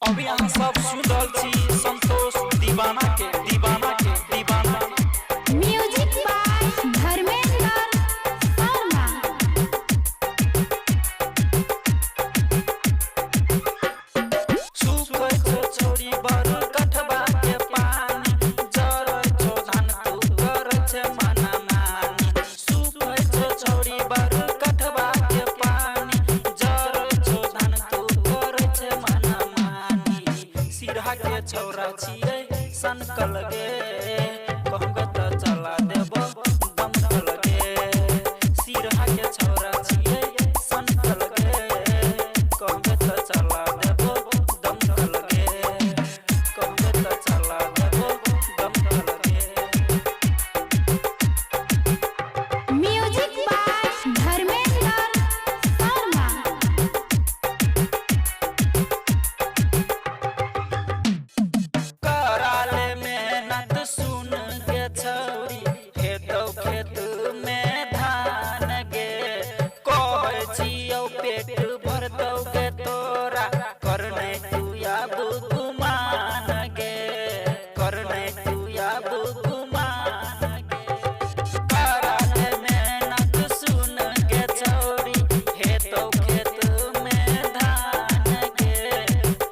अभी यहाँ सब सुन रहल छी संतोष दीवाना के म्यूजिक बाय धर्मेंद्र शर्मा। सुखै छो छोरी बर कठबा के पानी जरै छो धान तू कर छे मना मानी। सुखै छो छोरी बर कठबा के पानी जरै छो धान तू कर छे मना मानी। सिरहा के छौरा छियै सनकल गे कहबे त चला देबो दमकल गे। सिरहा के छौरा छियै सनकल गे कहबे त चला देबो दमकल गे। कहबे त चला देबो दमकल गे। Music by Dharmendra Sharma. कराले मेहनत सुन के छौरी हेतौ खेत में धान गे। कहै छियौ पेट भरतौ गे तोरा करनै तू आब गुमान गे। करनै तू आब गुमान गे। कराले मेहनत सुन के छौरी हेतौ खेत में धान गे।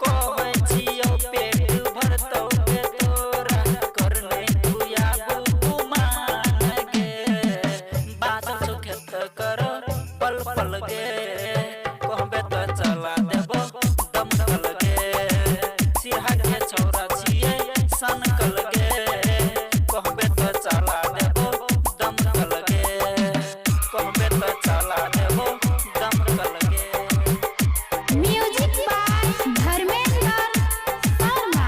कहै छियौ पेट भरतौ गे तोरा करनै तू आब गुमान गे। बात छौ खेत कर पल पल गे कहबे त चला देबो दमकल गे। सिरहा के छौरा छियै सनकल गे कहबे त चला देबो दमकल गे। कहबे त चला देबो दमकल गे। Music by Dharmendra Sharma.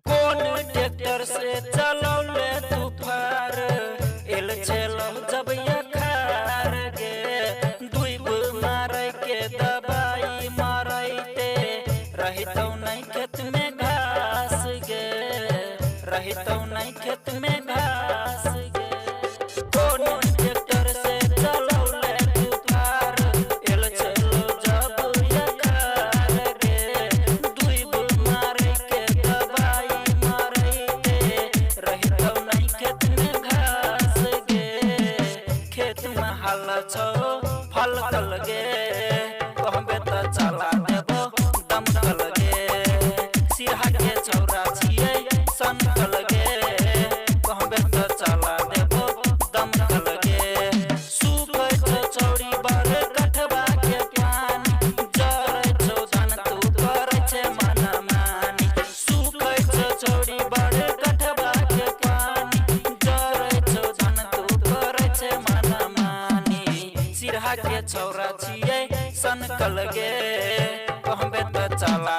कौन ट्रैक्टर से चलौले तू फार एल चलो जब खार गे। दुब मारै के दवाई मारैते रहितौ नहीं खेत में घास गे। रहितौ नहीं खेत में घास गे। कौन ट्रैक्टर से चलौले तू फार एल चलो जब खार गे। दुब मारै के दवाई मारैते रहितौ नहीं खेत में घास गे। खेत में हल छौ फल कल गे कहबे त चला देबो दमकल गे। सिरहा के छौरा छियै सनकल गे कहबे त चला देबो दमकल गे। सुखै छो छौरी बर कठबा के पानी जरै छो धान तू करै छे मना मानी। सुखै छो छौरी बर कठबा के पानी जरै छो धान तू करै छे मना मानी। सिरहा के छौरा छियै सनकल गे कहबे त चला